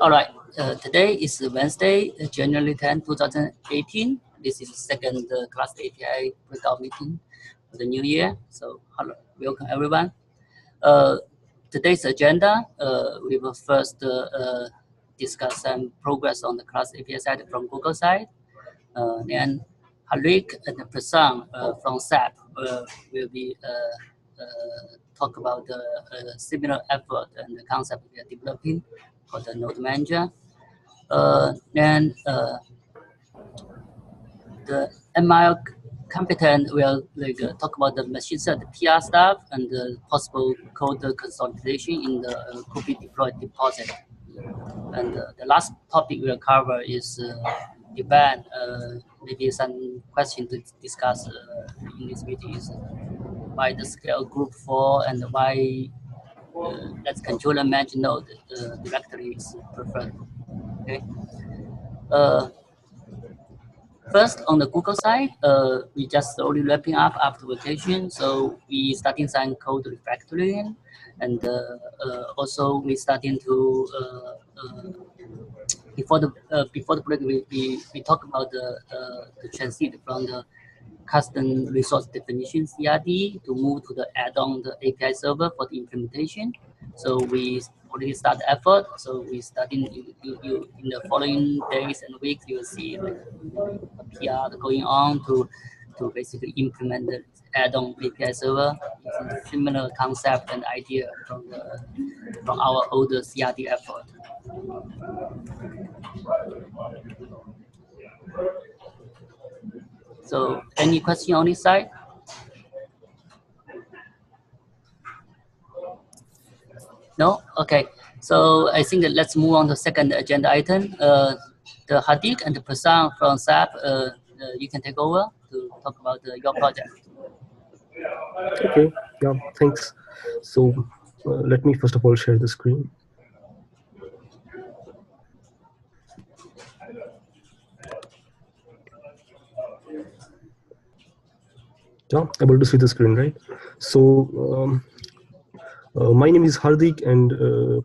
All right, today is Wednesday, January 10, 2018. This is the second class API breakout meeting for the new year. So hello, welcome everyone. Today's agenda, we will first discuss some progress on the class API side from Google side. Then Harik and Prasang from SAP will be talk about the similar effort and the concept we are developing for the node manager. Then the ML competent will talk about the machine set PR stuff and the possible code consolidation in the could be deployed deposit. And the last topic we'll cover is event. Maybe some question to discuss in this meeting is why the scale group 4 and why let's controller manage node directory is preferred. Okay. First, on the Google side, we just slowly wrapping up after vacation. So we starting some code refactoring, and also we starting to before the break we talk about the transit from the custom resource definition CRD to move to the add-on the API server for the implementation. So we already start the effort. So we starting you in the following days and weeks you will see like a PR going on to basically implement the add-on API server using similar concept and idea from our older CRD effort. So any question on this side? No? Okay. So I think that let's move on to the second agenda item. The Hadik and the Prasang from SAP, you can take over to talk about your project. Okay, yeah, thanks. So let me first of all share the screen. Yeah, able to see the screen, right? So my name is Hardik and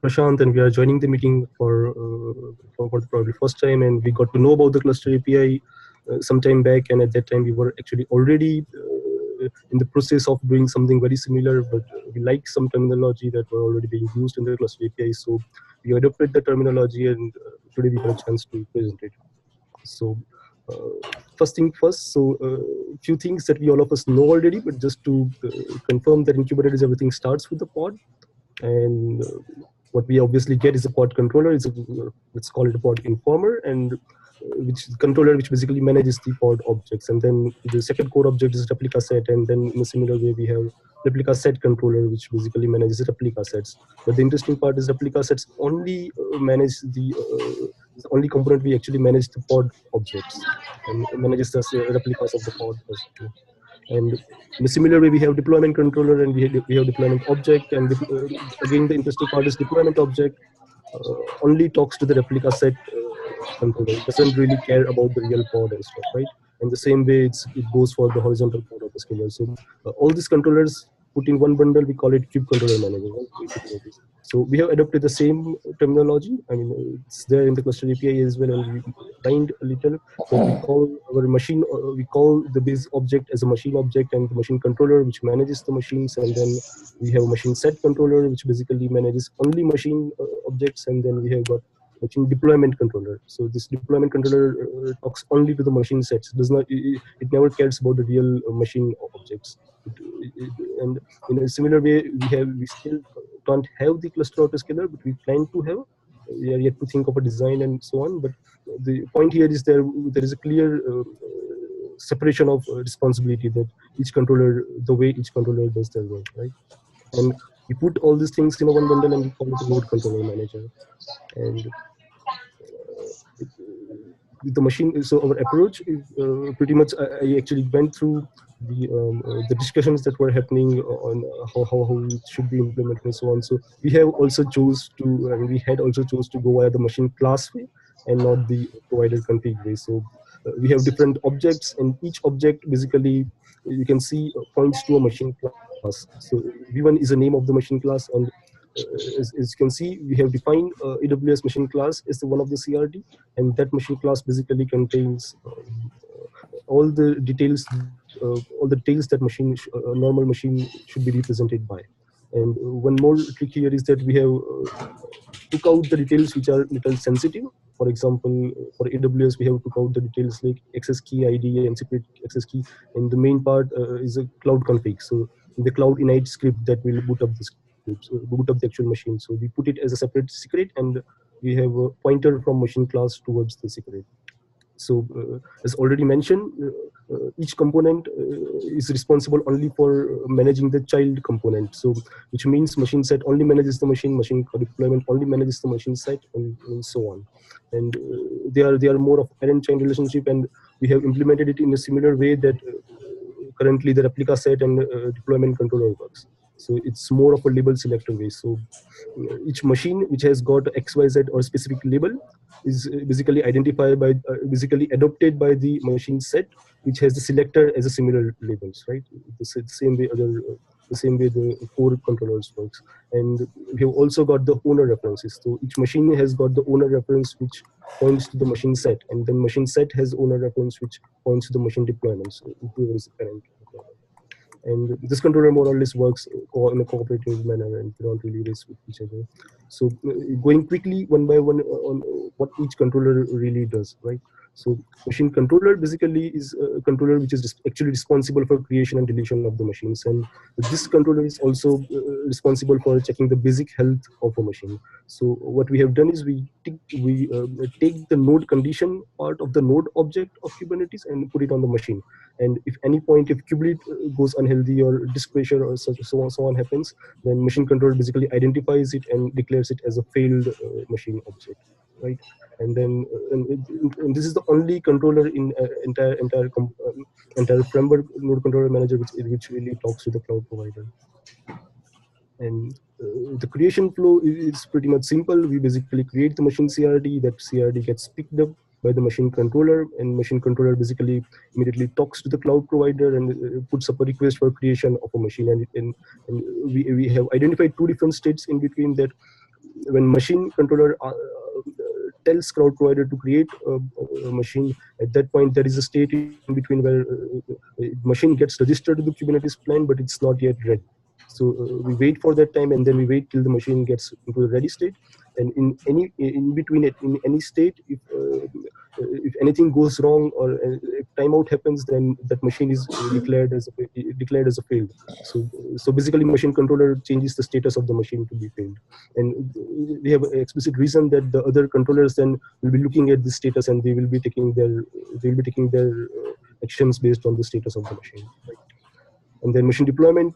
Prashant, and we are joining the meeting for probably first time, and we got to know about the cluster API some time back, and at that time we were actually already in the process of doing something very similar, but we like some terminology that were already being used in the cluster API, so we adopted the terminology, and today we got a chance to present it. So first thing first, so few things that we all of us know already, but just to confirm that in Kubernetes everything starts with the pod, and what we obviously get is a pod controller. Let's call it a pod informer, and which controller which basically manages the pod objects, and then the second core object is replica set, and then in a similar way we have replica set controller which basically manages replica sets. But the interesting part is replica sets only manage the only component we actually manage the pod objects and manages the replicas of the pod as well. And in a similar way we have deployment controller and we have deployment object, and again the interesting part is deployment object only talks to the replica set controller. It doesn't really care about the real pod and stuff, right? And the same way it goes for the horizontal pod of the scaler. So all these controllers put in one bundle, we call it kube controller manager, right? Basically. So we have adopted the same terminology. I mean, it's there in the cluster API as well, and we find a little. So we call our machine, we call the base object as a machine object, and the machine controller which manages the machines, and then we have machine set controller which basically manages only machine objects, and then we have got machine deployment controller. So this deployment controller talks only to the machine sets. It never cares about the real machine objects. And in a similar way, we still don't have the cluster autoscaler, but we plan to have. We are yet to think of a design and so on. But the point here is there is a clear separation of responsibility that each controller, the way each controller does their work, right? And we put all these things in a one bundle and we call it a node controller manager. And with the machine, so our approach is pretty much. I actually went through the discussions that were happening on how it should be implemented and so on. So we have also chose to, and we had also chose to go via the machine class way and not the provided config way. So we have different objects, and each object basically you can see points to a machine class. So V1 is the name of the machine class, and as you can see, we have defined AWS machine class as one of the CRD, and that machine class basically contains all the details that normal machine should be represented by. And one more trick here is that we have took out the details which are little sensitive. For example, for AWS, we have took out the details like access key ID and secret access key, and the main part is a cloud config. So the cloud init script that will boot up the scripts, boot up the actual machine. So we put it as a separate secret, and we have a pointer from machine class towards the secret. So as already mentioned, each component is responsible only for managing the child component. So which means machine set only manages the machine deployment only manages the machine set, and so on. And they are more of parent-child relationship, and we have implemented it in a similar way that currently the replica set and deployment controller works. So it's more of a label selector way. So each machine which has got XYZ or specific label is basically identified by, basically adopted by the machine set, which has the selector as a similar labels, right? The same way the core controllers works. And we have also got the owner references. So each machine has got the owner reference which points to the machine set, and then machine set has owner reference which points to the machine deployment. So whoever is the parent deployment. And this controller more or less works in a cooperative manner, and they don't really race with each other. So going quickly one by one on what each controller really does, right? So machine controller basically is a controller which is actually responsible for creation and deletion of the machines. And this controller is also responsible for checking the basic health of a machine. So what we have done is we take the node condition part of the node object of Kubernetes and put it on the machine. And if any point, if kubelet goes unhealthy or disk pressure or so on happens, then machine controller basically identifies it and declares it as a failed machine object, right? And then and this is the only controller in entire framework node controller manager which really talks to the cloud provider. And the creation flow is pretty much simple. We basically create the machine CRD. That CRD gets picked up by the machine controller, and machine controller basically immediately talks to the cloud provider and puts up a request for creation of a machine. And we have identified two different states in between that. When machine controller tells cloud provider to create a machine, at that point there is a state in between where machine gets registered to the Kubernetes client, but it's not yet ready. So we wait for that time, and then we wait till the machine gets into a ready state. And in between it, in any state, if anything goes wrong or if timeout happens, then that machine is declared as a failed. So basically, machine controller changes the status of the machine to be failed. And we have an explicit reason that the other controllers then will be looking at the status, and they will be taking their actions based on the status of the machine. Right? And then machine deployment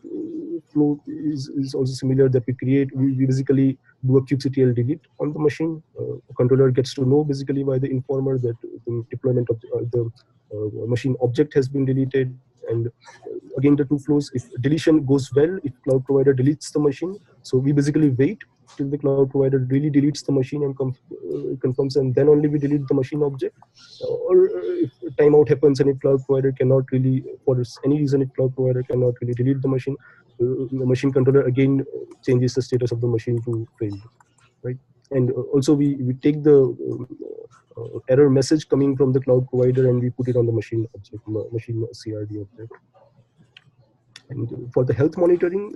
flow is also similar, that we basically do a kubectl delete on the machine. A controller gets to know basically by the informer that the deployment of the machine object has been deleted. And again, the two flows, if deletion goes well, if cloud provider deletes the machine, so we basically wait till the cloud provider really deletes the machine and confirms, and then only we delete the machine object. Or if timeout happens and if cloud provider cannot really, for any reason, if cloud provider cannot really delete the machine controller again changes the status of the machine to failed, right? And also we take the error message coming from the cloud provider and we put it on the machine object, machine CRD object. And for the health monitoring,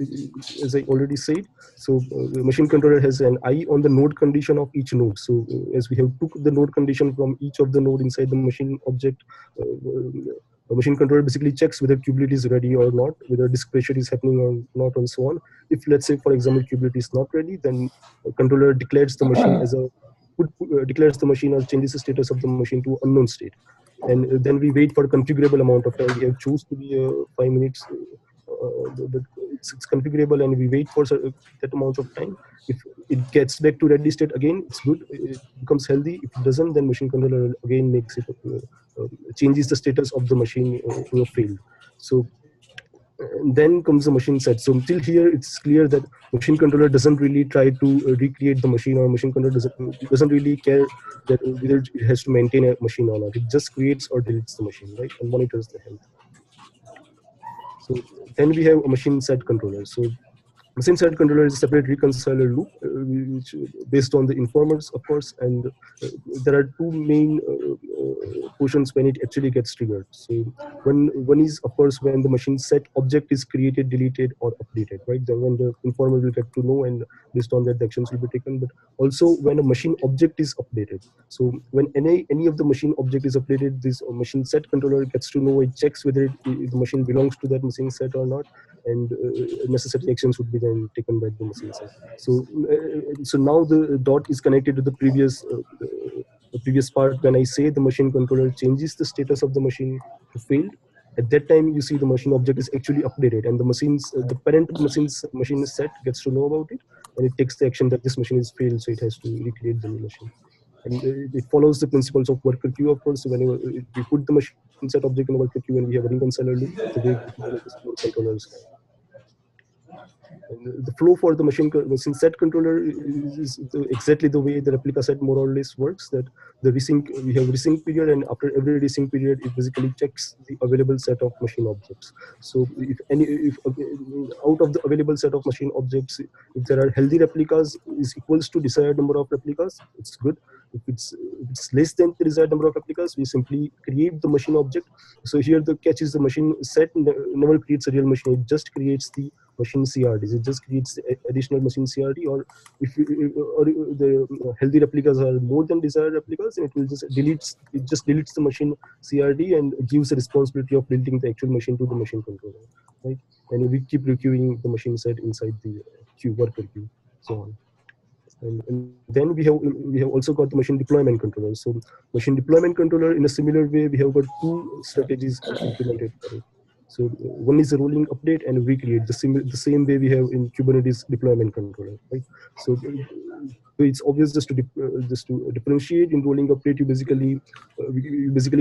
as I already said, so the machine controller has an eye on the node condition of each node. So as we have took the node condition from each of the node inside the machine object, the machine controller basically checks whether kubelet is ready or not, whether disk pressure is happening or not, and so on. If, let's say, for example, kubelet is not ready, then the controller declares the machine as a declares the machine or changes the status of the machine to unknown state. And then we wait for a configurable amount of time. We have choose to be 5 minutes. It's configurable, and we wait for that amount of time. If it gets back to ready state again, it's good. It becomes healthy. If it doesn't, then machine controller again makes it changes the status of the machine to a failed. So then comes the machine set. So till here, it's clear that machine controller doesn't really try to recreate the machine, or machine controller doesn't really care that whether it has to maintain a machine or not. It just creates or deletes the machine, right, and monitors the health. So then we have a machine set controller. So Machine side controller is a separate reconciler loop, which based on the informers, of course, and there are two main portions when it actually gets triggered. So one is, of course, when the machine set object is created, deleted, or updated, right? When the informer will get to know, and based on that, the actions will be taken. But also when a machine object is updated. So when any of the machine object is updated, this machine set controller gets to know. It checks whether the machine belongs to that machine set or not, and necessary actions would be then taken by the machine set. So so now the dot is connected to the previous part. When I say the machine controller changes the status of the machine to failed, at that time you see the machine object is actually updated, and the parent machine set gets to know about it, and it takes the action that this machine is failed, so it has to recreate the new machine. And it follows the principles of worker queue, of course. So whenever we put the machine set object in a worker queue and we have a reconciler loop, the way Kubernetes controllers can. And the flow for the machine set controller is exactly the way the replica set more or less works. That the resync, we have resync period, and after every resync period, it basically checks the available set of machine objects. So if out of the available set of machine objects, if there are healthy replicas is equals to desired number of replicas, it's good. If it's less than the desired number of replicas, we simply create the machine object. So here the catch is the machine set never creates a real machine. It just creates the machine CRDs. It just creates additional machine CRD, or if the healthy replicas are more than desired replicas, and it will just deletes the machine CRD and gives the responsibility of deleting the actual machine to the machine controller, right? And we keep requeuing the machine set inside the queue, worker queue, so on. And then we have also got the machine deployment controller. So machine deployment controller, in a similar way, we have got two strategies implemented for it. So one is a rolling update and recreate, the same way we have in Kubernetes deployment controller, right? So it's obvious just to differentiate. In rolling update, you basically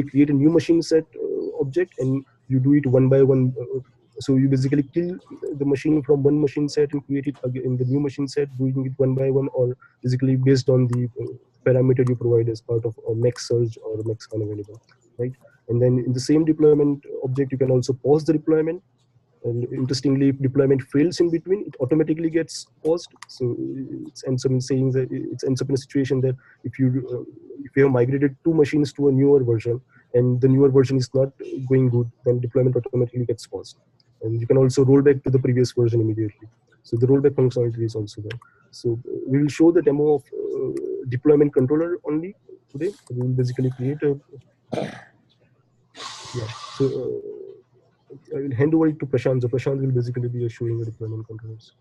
create a new machine set object, and you do it one by one. So you basically kill the machine from one machine set and create it again in the new machine set, doing it one by one, or basically based on the parameter you provide as part of a max surge or max unavailable, right? And then in the same deployment object, you can also pause the deployment. And interestingly, if deployment fails in between, it automatically gets paused. So it ends up in saying that it ends up in a situation that if you have migrated two machines to a newer version and the newer version is not going good, then deployment automatically gets paused. And you can also roll back to the previous version immediately. So the rollback functionality is also there. So we will show the demo of deployment controller only today. We will basically create a So I will hand over it to Prashant. So Prashant will basically be showing the deployment controllers.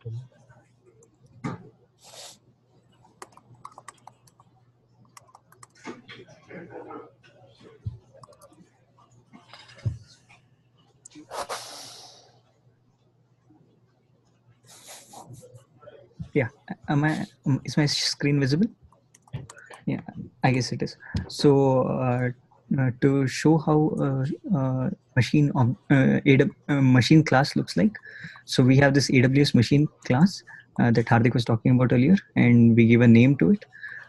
Yeah, is my screen visible? Yeah, I guess it is. So to show how machine class looks like, so we have this AWS machine class that Hardik was talking about earlier, and we give a name to it.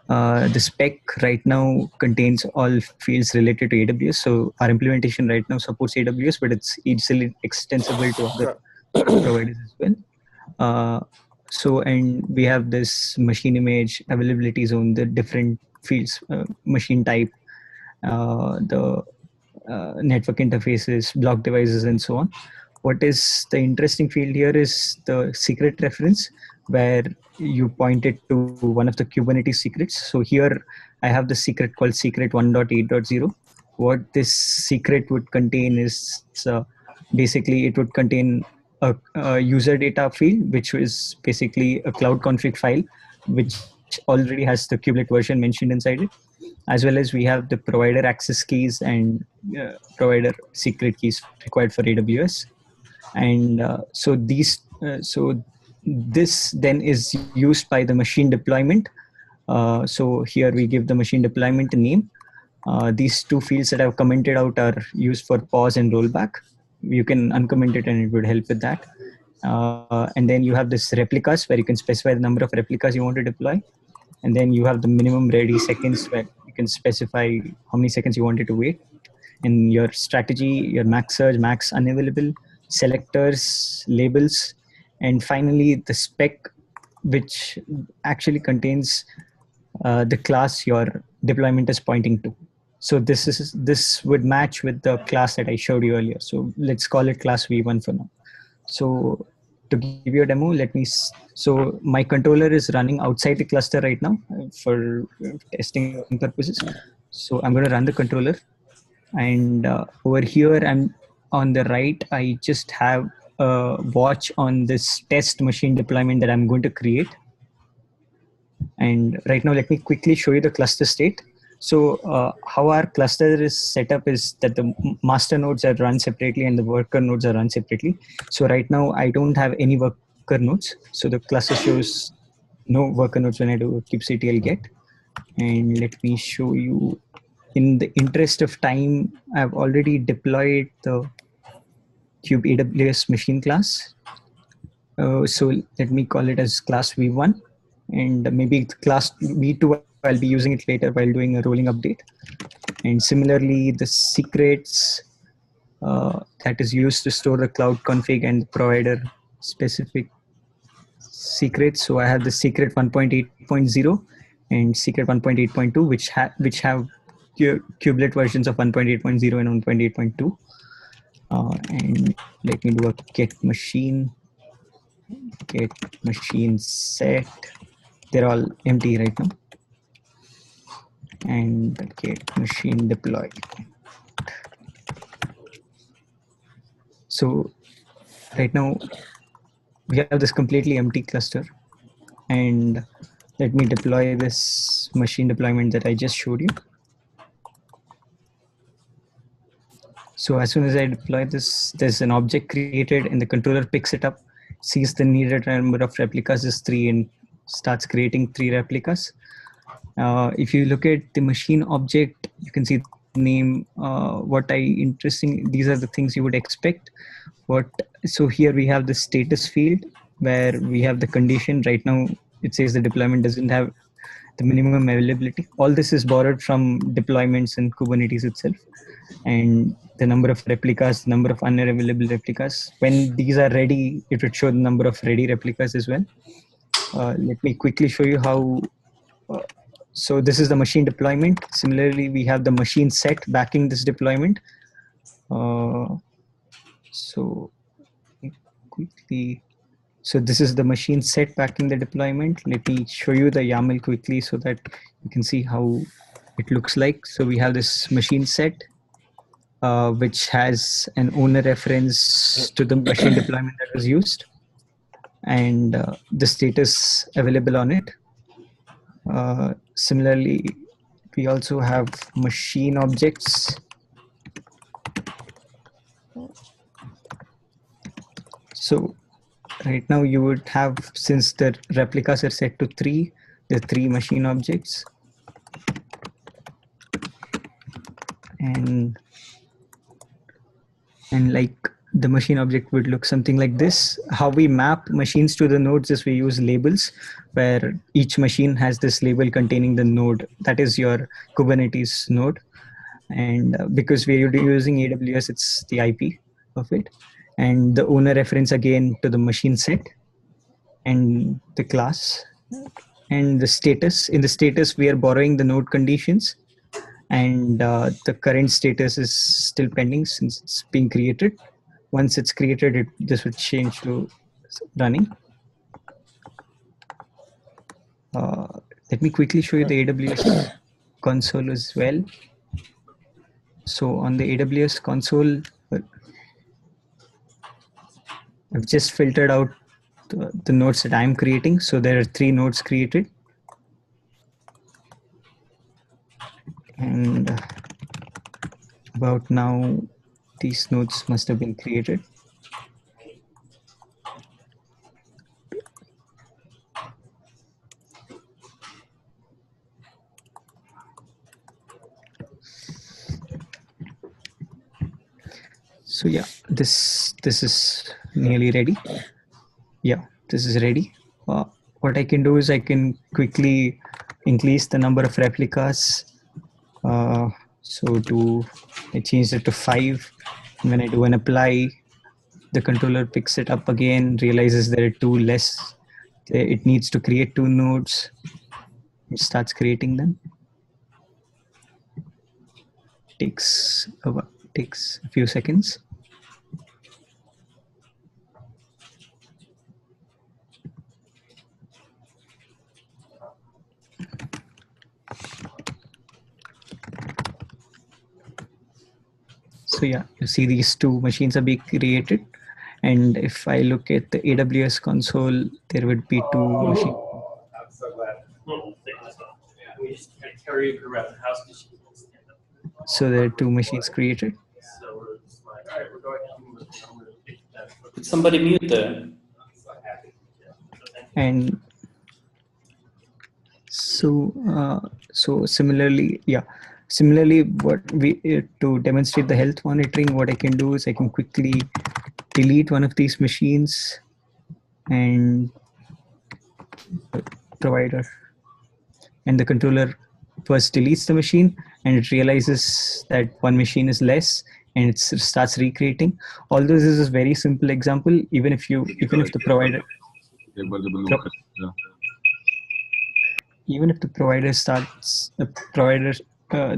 The spec right now contains all fields related to AWS. So our implementation right now supports AWS, but it's easily extensible to other providers as well. And we have this machine image, availability zone, the different fields, machine type, the network interfaces, block devices, and so on. What is the interesting field here is the secret reference, where you pointed to one of the Kubernetes secrets. So here I have the secret called secret 1.8.0. What this secret would contain is basically it would contain a user data field, which is basically a cloud config file, which already has the kubelet version mentioned inside it, as well as we have the provider access keys and provider secret keys required for AWS. And so this then is used by the machine deployment. So here we give the machine deployment a name. These two fields that I've commented out are used for pause and rollback. You can uncomment it and it would help with that. And then you have this replicas, where you can specify the number of replicas you want to deploy. And then you have the minimum ready seconds, where you can specify how many seconds you want it to wait. And your strategy, your max surge, max unavailable, selectors, labels, And finally, the spec, which actually contains the class your deployment is pointing to. So this would match with the class that I showed you earlier. So let's call it class V1 for now. So to give you a demo, so my controller is running outside the cluster right now for testing purposes. So I'm going to run the controller, and over here I'm on the right. I just have a watch on this test machine deployment that I'm going to create. And right now, let me quickly show you the cluster state. So how our cluster is set up is that the master nodes are run separately and the worker nodes are run separately. So right now, I don't have any worker nodes. So the cluster shows no worker nodes when I do kubectl get. And let me show you, in the interest of time, I've already deployed the kube AWS machine class. So let me call it as class V1. And maybe class V2, I'll be using it later while doing a rolling update. And similarly, the secrets that is used to store the cloud config and provider specific secrets. So I have the secret 1.8.0 and secret 1.8.2, which have kubelet versions of 1.8.0 and 1.8.2. And let me do a get machine set. They're all empty right now. And get machine deploy. So right now we have this completely empty cluster, and let me deploy this machine deployment that I just showed you. So as soon as I deploy this, there's an object created and the controller picks it up, sees the needed number of replicas is 3 and starts creating 3 replicas. If you look at the machine object, you can see the name. These are the things you would expect. So here we have the status field where we have the condition. Right now it says the deployment doesn't have the minimum availability. All this is borrowed from deployments in Kubernetes itself. And the number of replicas, the number of unavailable replicas. When these are ready, it would show the number of ready replicas as well. Let me quickly show you how. So this is the machine deployment. Similarly, we have the machine set backing this deployment. So this is the machine set backing the deployment. Let me show you the YAML quickly so that you can see how it looks like. So we have this machine set, which has an owner reference to the machine deployment that was used, and the status available on it. Similarly, we also have machine objects. So right now you would have, since the replicas are set to 3, the 3 machine objects. And like the machine object would look something like this. How we map machines to the nodes is we use labels, where each machine has this label containing the node. That is your Kubernetes node. And because we're using AWS, it's the IP of it. And the owner reference again to the machine set and the class. And the status. In the status, we are borrowing the node conditions. And the current status is still pending since it's being created. Once it's created, this would change to running. Let me quickly show you the AWS console as well. So on the AWS console, I've just filtered out the nodes that I'm creating. So there are 3 nodes created. And about now, these nodes must have been created. So yeah, this is nearly ready. Yeah, this is ready. What I can do is I can quickly increase the number of replicas. So I change it to 5. And when I do an apply, the controller picks it up again, realizes there are two less. It needs to create two nodes. It starts creating them. Takes a few seconds. So yeah, you see these two machines are being created. And if I look at the AWS console, there would be two machines. I'm so glad. We just kind of carry her around the house because she can't stand up. So there are two machines created. So we're just like, all right, we're going to Did somebody mute there? And so similarly, what we to demonstrate the health monitoring, what I can do is I can quickly delete one of these machines and provider, and the controller first deletes the machine and it realizes that one machine is less and it starts recreating. Although this is a very simple example, even if the provider the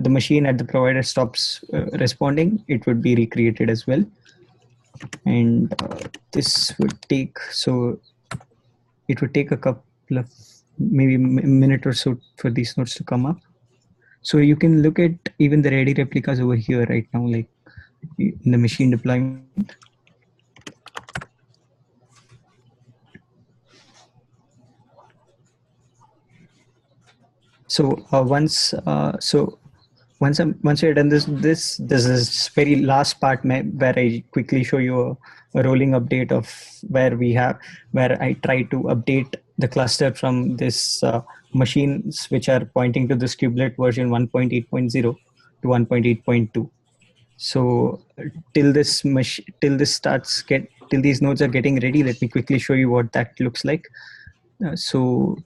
machine at the provider stops responding, it would be recreated as well. And this would take, it would take a couple of maybe a minute or so for these nodes to come up. So you can look at even the ready replicas over here right now, like in the machine deployment. So once we're done this is this very last part where I quickly show you a rolling update of where I try to update the cluster from this machines which are pointing to this kubelet version 1.8.0 to 1.8.2. So till these nodes are getting ready, let me quickly show you what that looks like. So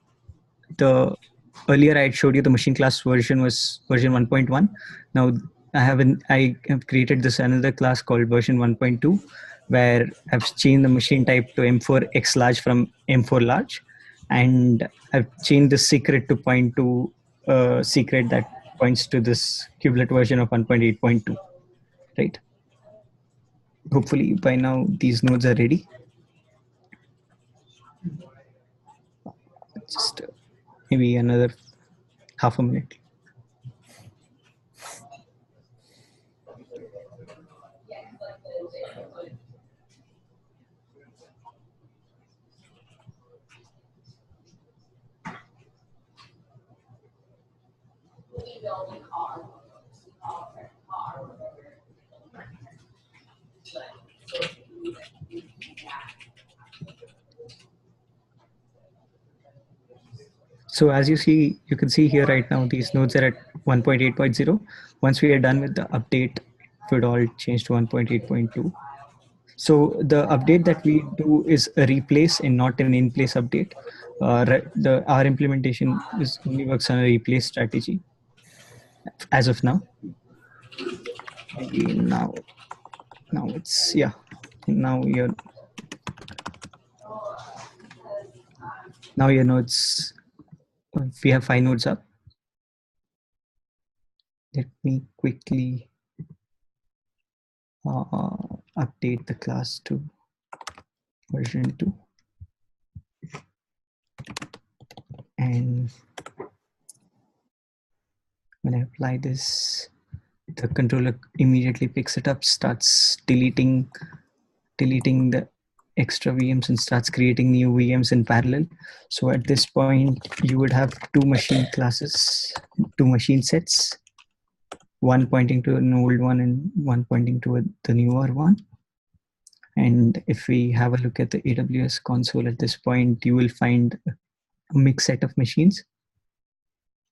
earlier I had showed you the machine class version was version 1.1. Now I have created this another class called version 1.2, where I've changed the machine type to M4 X large from M4 large, and I've changed the secret to point to secret that points to this kubelet version of 1.8.2. Right. Hopefully by now these nodes are ready. Just maybe another half a minute. So as you can see here right now, these nodes are at 1.8.0. Once we are done with the update, it would all change to 1.8.2. So the update that we do is a replace and not an in-place update. Our implementation only works on a replace strategy as of now. Maybe now it's now your nodes. We have 5 nodes up. Let me quickly update the class to version 2. And when I apply this, the controller immediately picks it up, starts deleting the extra VMs and starts creating new VMs in parallel. So at this point, you would have 2 machine classes, 2 machine sets, one pointing to an old one and one pointing to the newer one. And if we have a look at the AWS console at this point, you will find a mixed set of machines.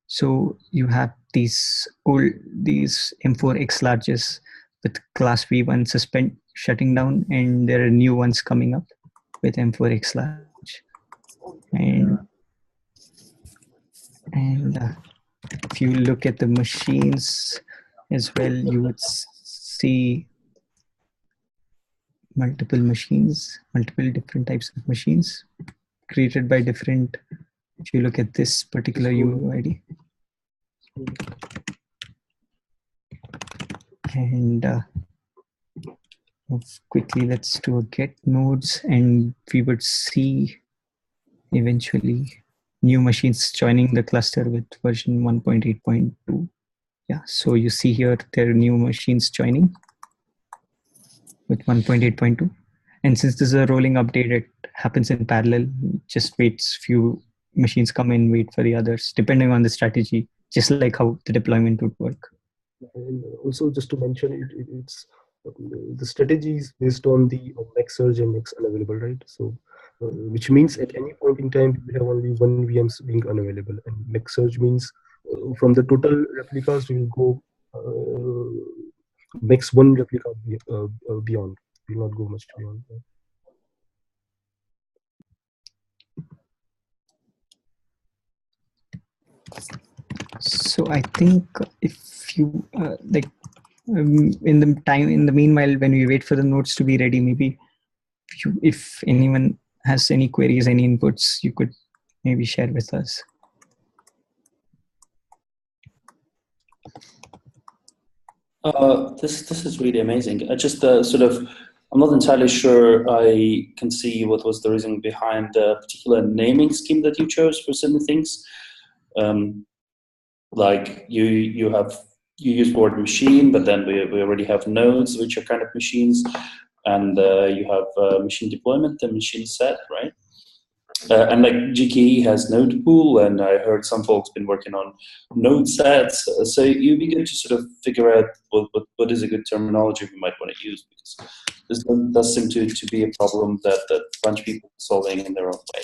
So you have these M4 X larges with class V1 shutting down, and there are new ones coming up with M4 X large. And if you look at the machines as well, you would see multiple machines, multiple different types of machines created by different, if you look at this particular UID. And quickly, let's do a get nodes, and we would see eventually new machines joining the cluster with version 1.8.2. Yeah, so you see here there are new machines joining with 1.8.2. And since this is a rolling update, it happens in parallel. Just waits few machines come in, wait for the others, depending on the strategy, just like how the deployment would work. And also, just to mention, it's the strategy is based on the max surge and max unavailable, right? So, which means at any point in time, we have only one VMs being unavailable, and max surge means from the total replicas, we will go max one replica beyond. We will not go much beyond. So I think if you in the meanwhile, when we wait for the nodes to be ready, maybe if anyone has any queries, any inputs, you could maybe share with us. This is really amazing. I just I'm not entirely sure I can see what was the reason behind the particular naming scheme that you chose for certain things. Like you use the word machine, but then we already have nodes, which are kind of machines, and you have machine deployment and machine set, right? And like GKE has node pool, and I heard some folks been working on node sets. So you'd be good to sort of figure out what is a good terminology we might want to use, because this does seem to be a problem that a bunch of people are solving in their own way.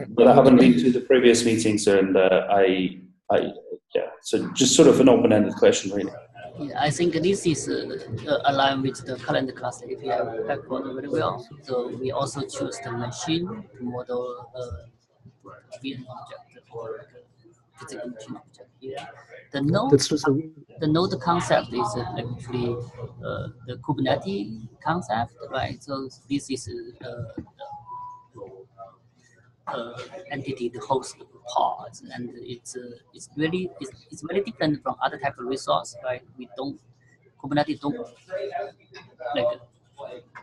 But I haven't been to the previous meetings, and yeah. So just sort of an open-ended question, really. Yeah, I think this is aligned with the current class API backbone very well. So we also choose the machine to model VM object or physical machine object here. The node concept is actually the Kubernetes concept, right? So this is entity, the host pods, and it's very different from other type of resource, right? Kubernetes don't like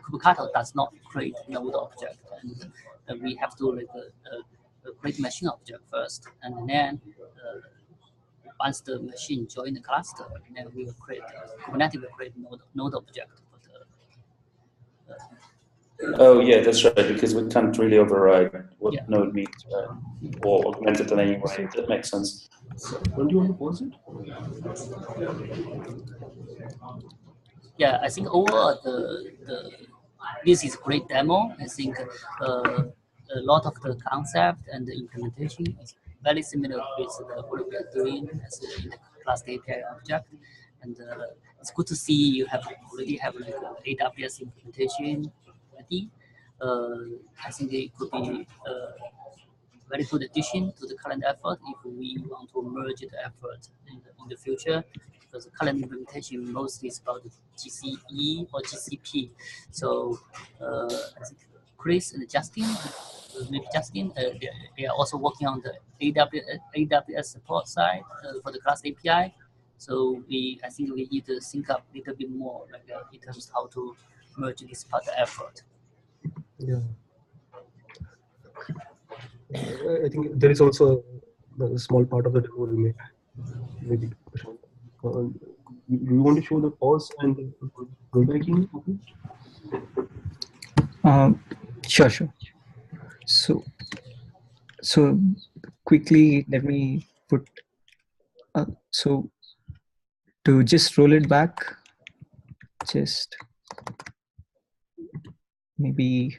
Kubectl does not create node object, and we have to create machine object first, and then once the machine join the cluster, then we will create Kubernetes will create node object for the. Oh yeah, that's right. Because we can't really override what node means, right? Or augment it in any way. That makes sense. Don't you want to pause it? Yeah, I think overall this is a great demo. I think a lot of the concept and the implementation is very similar with what we are doing as in the class API object, and it's good to see you already have like AWS implementation ready. I think it could be very good addition to the current effort if we want to merge the effort in the future, because the current implementation mostly is about GCE or GCP. So I think Chris and Justin, maybe Justin, they are also working on the AWS support side for the class API. So I think we need to think up a little bit more like in terms of how to merge this part of the effort. Yeah. I think there is also a small part of the demo we made. Maybe. Do you want to show the pause and the rollbacking? Sure. So quickly, let me put. So to just roll it back, just maybe.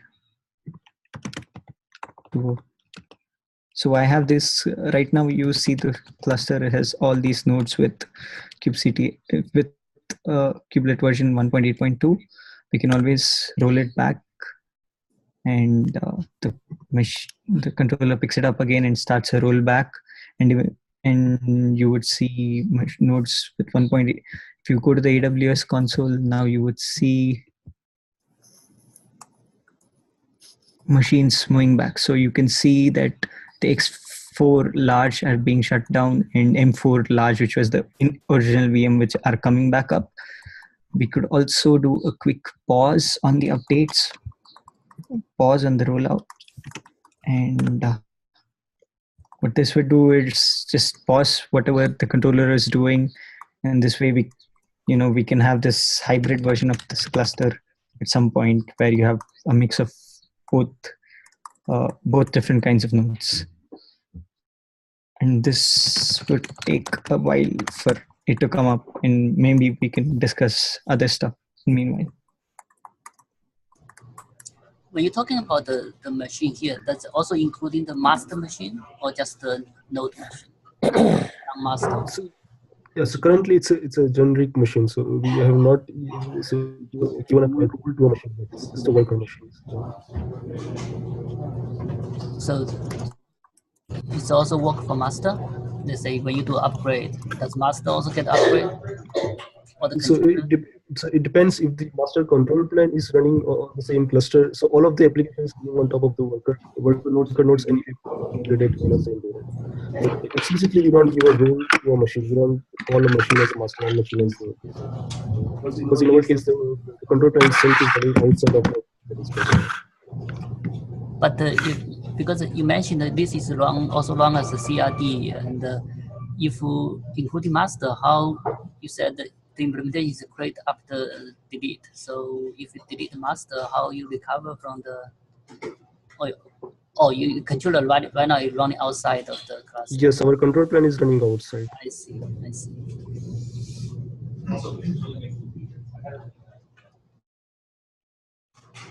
So I have this right now. You see the cluster has all these nodes with kubectl with kubelet version 1.8.2. We can always roll it back, and the controller picks it up again and starts a rollback, and you would see nodes with 1.8. if you go to the AWS console, now you would see machines moving back. So you can see that the X4 large are being shut down and M4 large, which was the original VM, which are coming back up. We could also do a quick pause on the updates, pause on the rollout. And what this would do is just pause whatever the controller is doing. And this way we can have this hybrid version of this cluster at some point where you have a mix of both different kinds of nodes. And this would take a while for it to come up, and maybe we can discuss other stuff meanwhile. When you're talking about the machine here, that's also including the master machine or just the node machine? Master. So currently it's a generic machine. So we have not given a control to a machine. It's just a worker machine. So it's also work for master. Let's say when you do upgrade, does master also get upgrade? Or the So it depends if the master control plane is running on the same cluster. So all of the applications running on top of the worker nodes and upgraded in the same way. But explicitly, you don't give a role to a machine. You don't call a machine as a master and machine as because in our case the control plane itself is running outside of the space. But because you mentioned that this is also run as a CRD, and if you include the master, how you said that the implementation is created after delete. So if you delete the master, how you recover from the you controller right now is running outside of the class? Yes, our control plane is running outside. I see.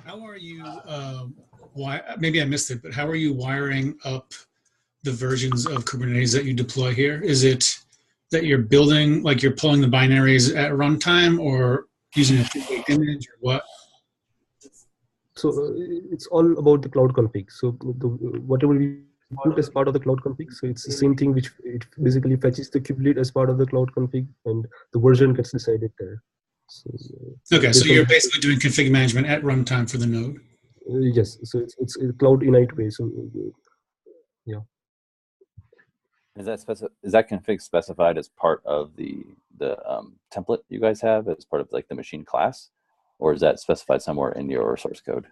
How are you, maybe I missed it, but how are you wiring up the versions of Kubernetes that you deploy here? Is it that you're building, like you're pulling the binaries at runtime or using a pre-baked image or what? So it's all about the cloud config. So whatever we put as part of the cloud config, so it's the same thing which it basically fetches the kubelet as part of the cloud config, and the version gets decided there. So, okay, so you're basically doing config management at runtime for the node. Yes, so it's a cloud init way. So yeah. Is that config specified as part of the template you guys have as part of like the machine class, or is that specified somewhere in your source code?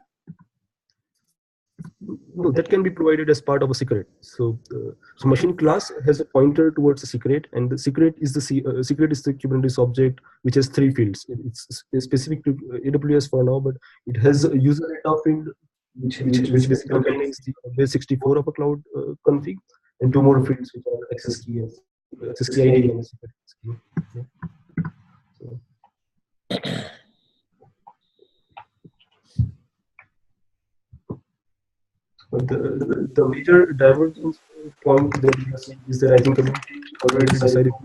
No, that can be provided as part of a secret. So machine class has a pointer towards a secret, and the secret is the secret is the Kubernetes object which has 3 fields. It's specific to AWS for now, but it has a user data field which basically contains the base 64 of a cloud config, and 2 more fields which are access key ID and secret key. Yeah. So. But the major divergence point that we see is that I think community already decided. I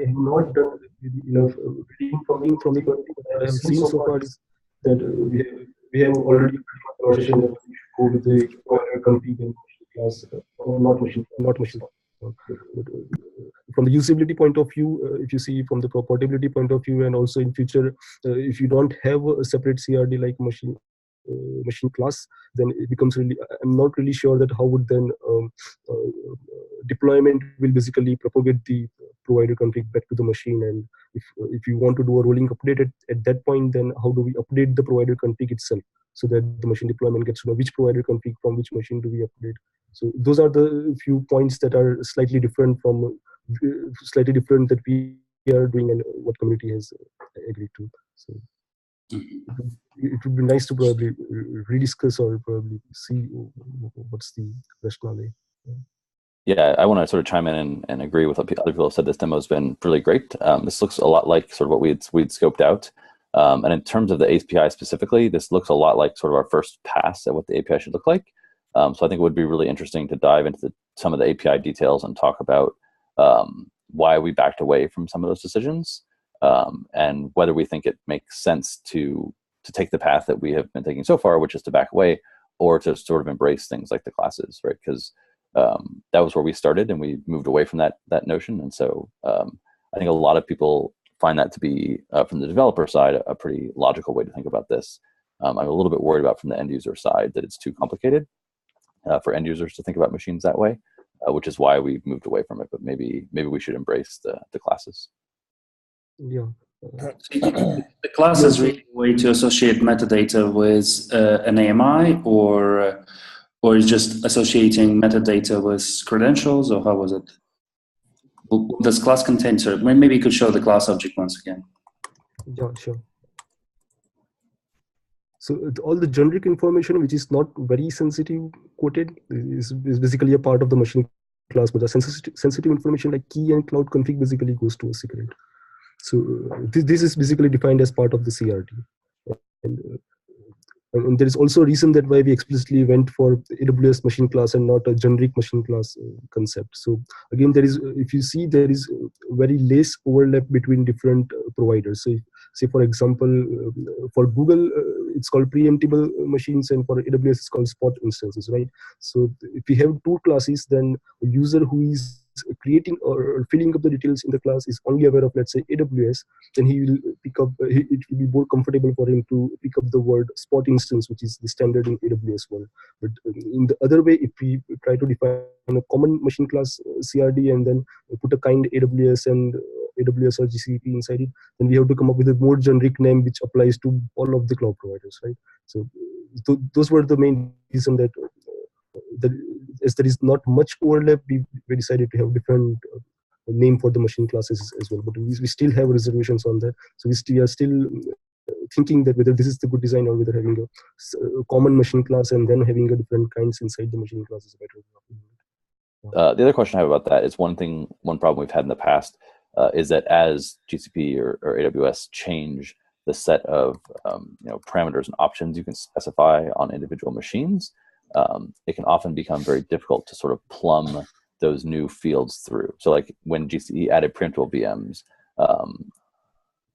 have not done enough reading from the community, but I have seen so far is that we have already a conversation that we should go with the config and class, or not machine. From the usability point of view, if you see from the portability point of view, and also in future, if you don't have a separate CRD like machine class, then it becomes really, I'm not really sure that how would then deployment will basically propagate the provider config back to the machine. And if you want to do a rolling update at that point, then how do we update the provider config itself so that the machine deployment gets to know which provider config from which machine do we update. So those are the few points that are slightly different that we are doing and what community has agreed to. So it would be nice to probably rediscuss or probably see what's the rationale. Yeah, I want to sort of chime in and agree with what other people have said. This demo has been really great. This looks a lot like sort of what we'd scoped out. And in terms of the API specifically, this looks a lot like sort of our first pass at what the API should look like. So I think it would be really interesting to dive into some of the API details and talk about why we backed away from some of those decisions. And whether we think it makes sense to take the path that we have been taking so far, which is to back away, or to sort of embrace things like the classes, right? Because that was where we started, and we moved away from that notion. And so I think a lot of people find that to be, from the developer side, a pretty logical way to think about this. I'm a little bit worried about from the end user side that it's too complicated for end users to think about machines that way, which is why we've moved away from it. But maybe we should embrace the classes. Yeah. The class is really a way to associate metadata with an AMI, or is just associating metadata with credentials, or how was it? What does class contain? So maybe you could show the class object once again. Yeah, sure. So all the generic information, which is not very sensitive quoted, is basically a part of the machine class, but the sensitive information like key and cloud config basically goes to a secret. So this is basically defined as part of the CRT. And there is also a reason that why we explicitly went for AWS machine class and not a generic machine class concept. So again, there is, if you see, there is very less overlap between different providers. So say for example, for Google, it's called preemptible machines, and for AWS, it's called spot instances, right? So if we have two classes, then a user who is creating or filling up the details in the class is only aware of, let's say, AWS, then he will pick up, it will be more comfortable for him to pick up the word spot instance, which is the standard in AWS world. But in the other way, if we try to define a common machine class CRD and then put a kind AWS and AWS or GCP inside it, then we have to come up with a more generic name which applies to all of the cloud providers, right? So those were the main reason that as there is not much overlap, we decided to have different name for the machine classes as well. But we still have reservations on that. So we are still thinking that whether this is the good design or whether having a common machine class and then having a different kinds inside the machine class is better. The other question I have about that is one problem we've had in the past is that as GCP or AWS change the set of parameters and options you can specify on individual machines, it can often become very difficult to sort of plumb those new fields through. So like when GCE added preemptible VMs,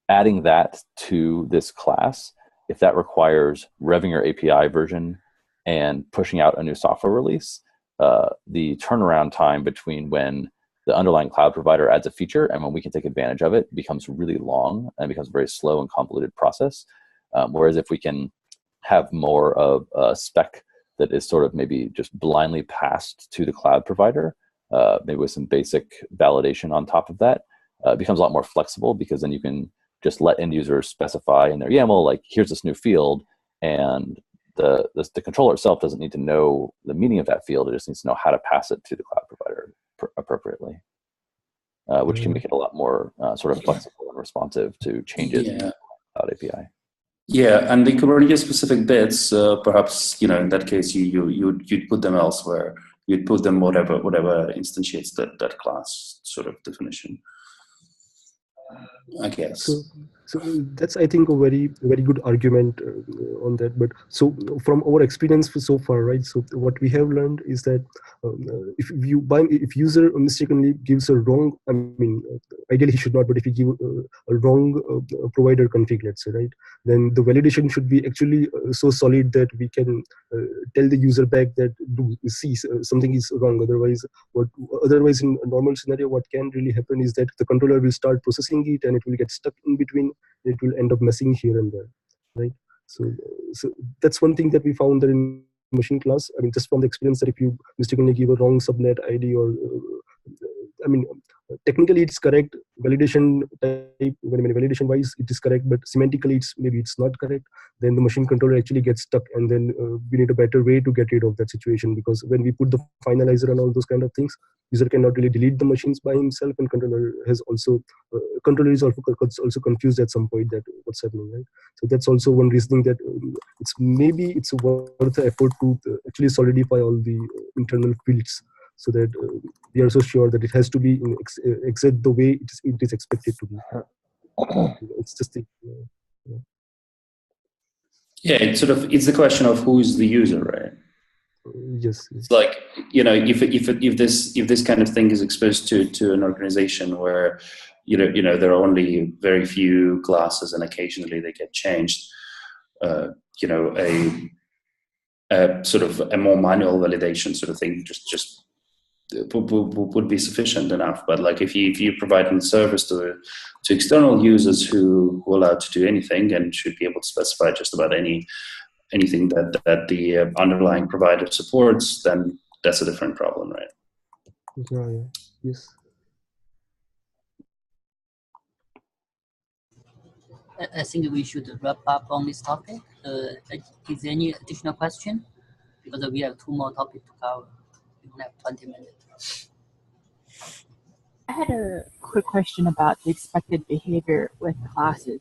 adding that to this class, if that requires revving your API version and pushing out a new software release, the turnaround time between when the underlying cloud provider adds a feature and when we can take advantage of it becomes really long and becomes a very slow and convoluted process. Whereas if we can have more of a spec that is sort of maybe just blindly passed to the cloud provider, maybe with some basic validation on top of that, it becomes a lot more flexible, because then you can just let end users specify in their YAML, like, here's this new field, and the controller itself doesn't need to know the meaning of that field. It just needs to know how to pass it to the cloud provider appropriately, which can make it a lot more sort of flexible and responsive to changes in the cloud API. Yeah, and the Kubernetes specific bits, perhaps in that case you'd put them elsewhere. You'd put them whatever instantiates that class sort of definition, I guess. So that's, I think, a very good argument on that. But so from our experience so far, right? So what we have learned is that if user mistakenly gives a wrong, I mean, ideally he should not, but if you give a wrong provider config, let's say, right, then the validation should be actually so solid that we can tell the user back that something is wrong. Otherwise, in a normal scenario, what can really happen is that the controller will start processing it and it will get stuck in between. It will end up messing here and there, right? So that's one thing that we found that in machine class. I mean, just from the experience, that if you mistakenly give a wrong subnet ID or I mean, technically it's correct. Validation type, validation wise, it is correct, but semantically maybe it's not correct. Then the machine controller actually gets stuck, and then we need a better way to get rid of that situation, because when we put the finalizer and all those kind of things, user cannot really delete the machines by himself, and controller is also confused at some point that what's happening, right? So that's also one reasoning that it's worth the effort to actually solidify all the internal fields, so that we are so sure that it has to be exact the way it is expected to be. It's just it's the question of who is the user, right? Yes. It's like, if this kind of thing is exposed to an organization where there are only very few classes and occasionally they get changed, a sort of a more manual validation sort of thing just would be sufficient enough. But like if you provide a service to external users who are allowed to do anything and should be able to specify just about anything that the underlying provider supports, then that's a different problem, right? Yeah. Yes. I think we should wrap up on this topic. Is there any additional question? Because we have 2 more topics to cover. We only have 20 minutes. I had a quick question about the expected behavior with classes.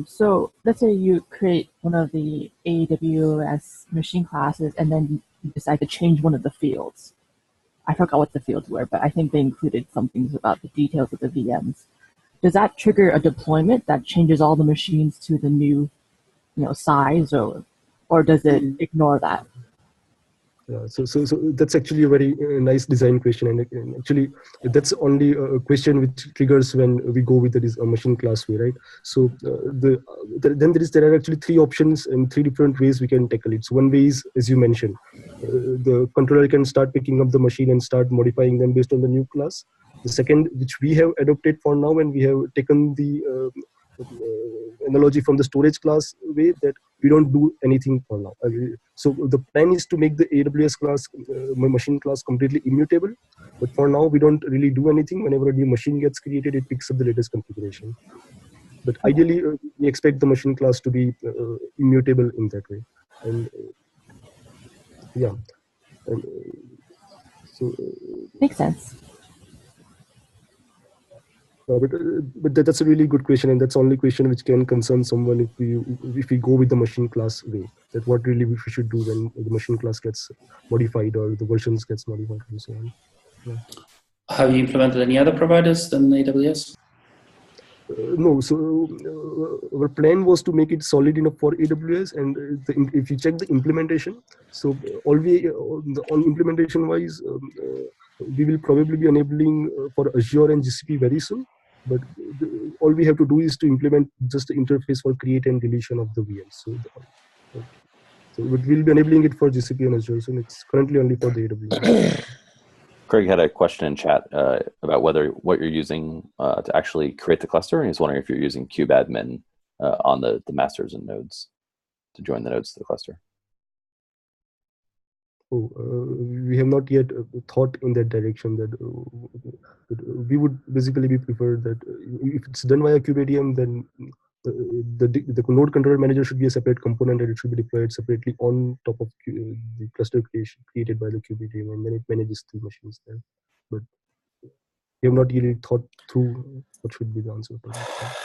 So let's say you create one of the AWS machine classes and then you decide to change one of the fields. I forgot what the fields were, but I think they included some things about the details of the VMs. Does that trigger a deployment that changes all the machines to the new, size, or does it ignore that? Yeah, so that's actually a very nice design question, and actually that's only a question which triggers when we go with the machine class way, right? So there are actually 3 options and 3 different ways we can tackle it. So one way is, as you mentioned, the controller can start picking up the machine and start modifying them based on the new class. The second, which we have adopted for now, and we have taken the analogy from the storage class way, that we don't do anything for now. So the plan is to make the AWS class, machine class, completely immutable. But for now, we don't really do anything. Whenever a new machine gets created, it picks up the latest configuration. But ideally, we expect the machine class to be immutable in that way. And yeah, and, so makes sense. But that's a really good question, and that's the only question which can concern someone if we go with the machine class way. That what really we should do when the machine class gets modified or the versions gets modified and so on. Yeah. Have you implemented any other providers than AWS? No, so our plan was to make it solid enough for AWS, and if you check the implementation, so on implementation wise, we will probably be enabling for Azure and GCP very soon. But all we have to do is to implement just the interface for create and deletion of the VMs. So we'll be enabling it for GCP and Azure, so it's currently only for the AWS. Craig had a question in chat about what you're using to actually create the cluster, and he's wondering if you're using kubeadmin on the masters and nodes to join the nodes to the cluster. We have not yet thought in that direction. That we would basically be preferred that if it's done via kubeadm, then the node controller manager should be a separate component, and it should be deployed separately on top of the cluster created by the kubeadm, and then it manages the machines there. But we have not really thought through what should be the answer for that.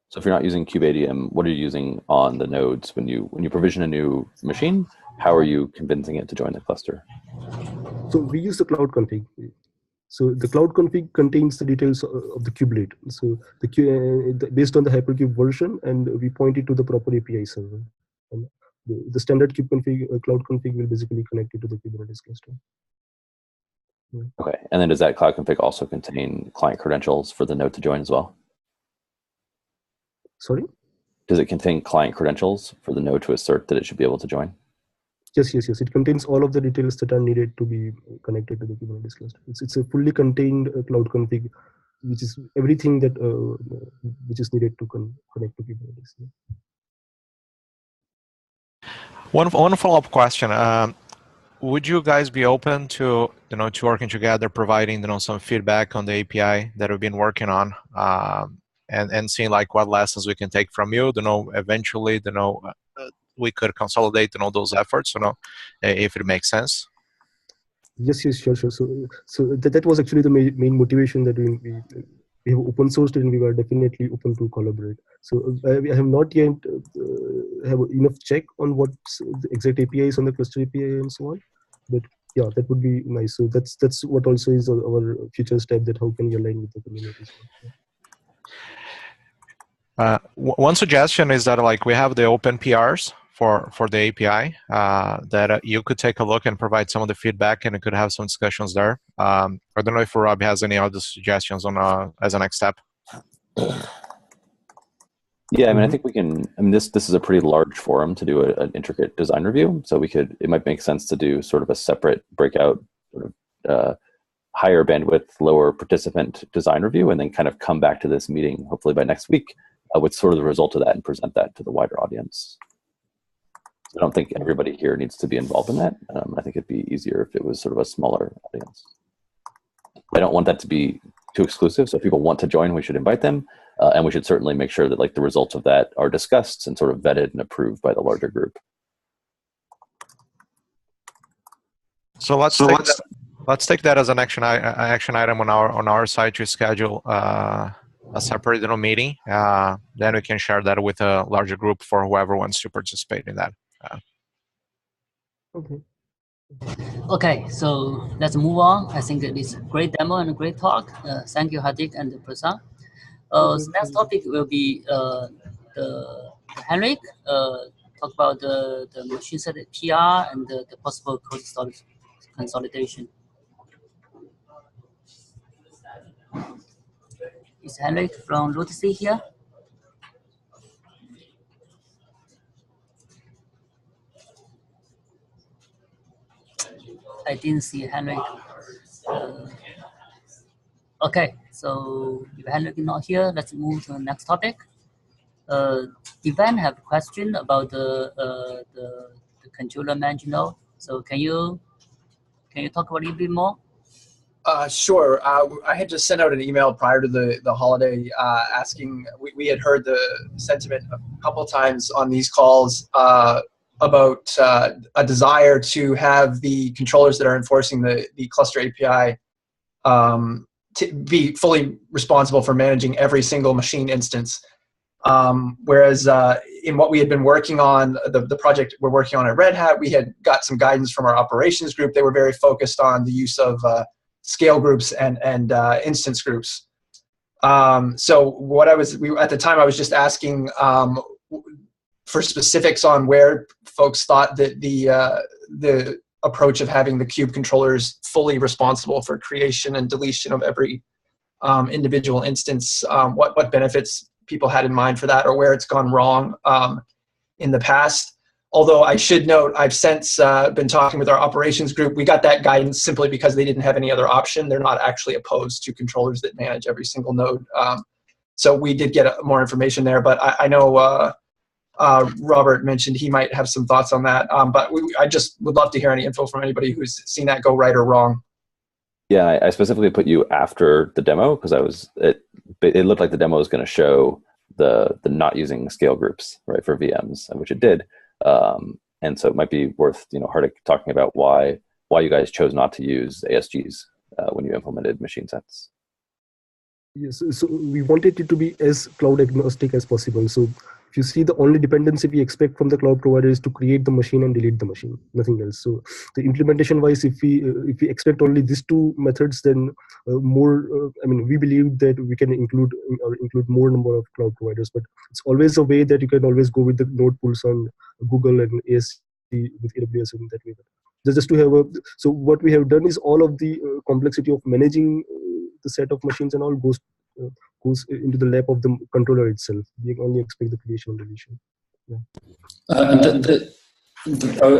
So if you're not using kubeadm, what are you using on the nodes when you provision a new machine? How are you convincing it to join the cluster? So we use the cloud config. So the cloud config contains the details of the kubelet. So based on the Hypercube version, and we point it to the proper API server. And the standard cloud config will basically connect it to the Kubernetes cluster. Yeah. Okay, and then does that cloud config also contain client credentials for the node to join as well? Sorry? Does it contain client credentials for the node to assert that it should be able to join? Yes. It contains all of the details that are needed to be connected to the Kubernetes cluster. It's a fully contained cloud config, which is everything that which is needed to connect to Kubernetes. Yeah. One follow-up question. Would you guys be open to to working together, providing some feedback on the API that we've been working on? And seeing like what lessons we can take from you, eventually, we could consolidate, those efforts, if it makes sense. Yes, sure. So that was actually the main motivation that we have open sourced, and we were definitely open to collaborate. So I have not yet have enough check on what's the exact APIs on the cluster API and so on, but yeah, that would be nice. So that's what also is our future step, that how can we align with the community. One suggestion is that we have the open PRs for the API that you could take a look and provide some of the feedback, and it could have some discussions there. I don't know if Rob has any other suggestions on as a next step. Yeah, I mean, I think we can. I mean, this is a pretty large forum to do an intricate design review. So we could. It might make sense to do sort of a separate breakout, sort of higher bandwidth, lower participant design review, and then kind of come back to this meeting hopefully by next week with sort of the result of that and present that to the wider audience. I don't think everybody here needs to be involved in that. I think it'd be easier if it was sort of a smaller audience. I don't want that to be too exclusive. So if people want to join, we should invite them. And we should certainly make sure that like the results of that are discussed and sort of vetted and approved by the larger group. So let's take that as an action item on our side to schedule a separate meeting. Then we can share that with a larger group for whoever wants to participate in that. Okay. Okay, so let's move on. I think it is a great demo and a great talk. Thank you, Hardik and Prasad. So next topic will be the Henrik talk about the machine set PR and the possible code storage consolidation. Is Henrik from Lotus here? I didn't see Henrik. Okay, so if Henrik is not here, let's move to the next topic. Ivan have a question about the controller management node. So can you talk a little bit more? Sure. I had just sent out an email prior to the holiday asking. We had heard the sentiment a couple of times on these calls about a desire to have the controllers that are enforcing the cluster API to be fully responsible for managing every single machine instance. Whereas in what we had been working on, the project we're working on at Red Hat, we had got some guidance from our operations group. They were very focused on the use of scale groups and instance groups. So what at the time I was just asking for specifics on where folks thought that the approach of having the cube controllers fully responsible for creation and deletion of every individual instance, what benefits people had in mind for that, or where it's gone wrong in the past. Although I should note, I've since been talking with our operations group. We got that guidance simply because they didn't have any other option. They're not actually opposed to controllers that manage every single node. So we did get more information there, but I know Robert mentioned he might have some thoughts on that. But I just would love to hear any info from anybody who's seen that go right or wrong. Yeah, I specifically put you after the demo because it looked like the demo was going to show the not using scale groups, right, for VMs, which it did. And so it might be worth, Hardik talking about why you guys chose not to use ASGs when you implemented machine sets. Yes, so we wanted it to be as cloud agnostic as possible. So if you see, the only dependency we expect from the cloud provider is to create the machine and delete the machine, nothing else. So the implementation wise, if we expect only these two methods, then we believe that we can include more number of cloud providers. But it's always a way that you can always go with the node pools on Google and ASG with AWS in that way. Just to have so what we have done is all of the complexity of managing the set of machines and all goes into the lap of the controller itself. We only expect the creation and deletion. Yeah.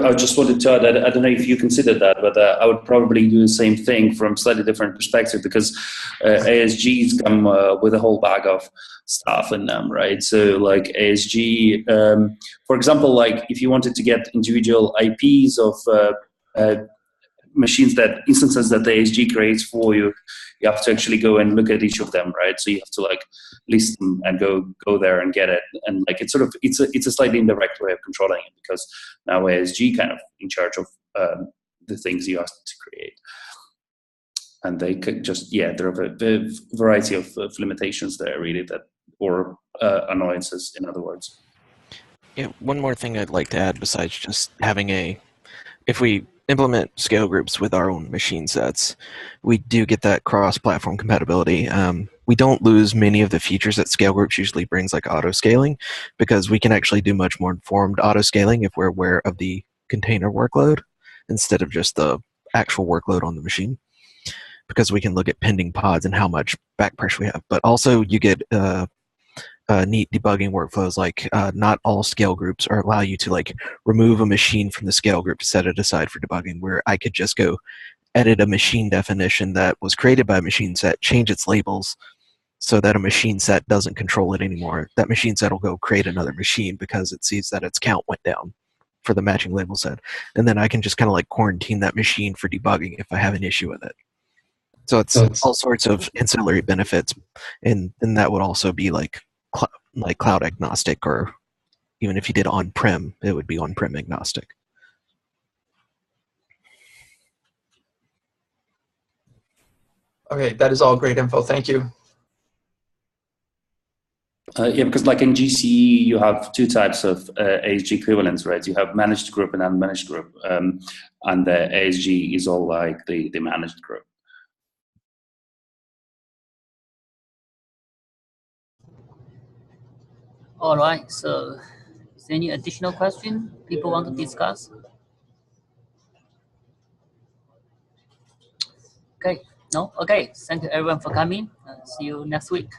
I just wanted to add, I don't know if you considered that, but I would probably do the same thing from slightly different perspective because ASGs come with a whole bag of stuff in them, right? So like ASG, for example, like if you wanted to get individual IPs of instances that the ASG creates for you, you have to actually go and look at each of them, right? So you have to like list them and go there and get it. And like it's a slightly indirect way of controlling it because now ASG kind of in charge of the things you asked to create. And they could just, there are a variety of limitations there really or annoyances in other words. Yeah, one more thing I'd like to add besides just having if we implement scale groups with our own machine sets, we do get that cross-platform compatibility. We don't lose many of the features that scale groups usually brings, like auto-scaling, because we can actually do much more informed auto-scaling if we're aware of the container workload instead of just the actual workload on the machine, because we can look at pending pods and how much back pressure we have. But also you get neat debugging workflows, like not all scale groups are allow you to like remove a machine from the scale group to set it aside for debugging, where I could just go edit a machine definition that was created by a machine set, change its labels so that a machine set doesn't control it anymore. That machine set will go create another machine because it sees that its count went down for the matching label set. And then I can just kind of like quarantine that machine for debugging if I have an issue with it. So it's all sorts of ancillary benefits. And then that would also be like cloud agnostic, or even if you did on-prem, it would be on-prem agnostic. Okay, that is all great info. Thank you. Yeah, because like in GCE, you have two types of ASG equivalents, right? You have managed group and unmanaged group. And the ASG is all like the managed group. All right, so is there any additional question people want to discuss? Okay, no? Okay, thank you everyone for coming. See you next week.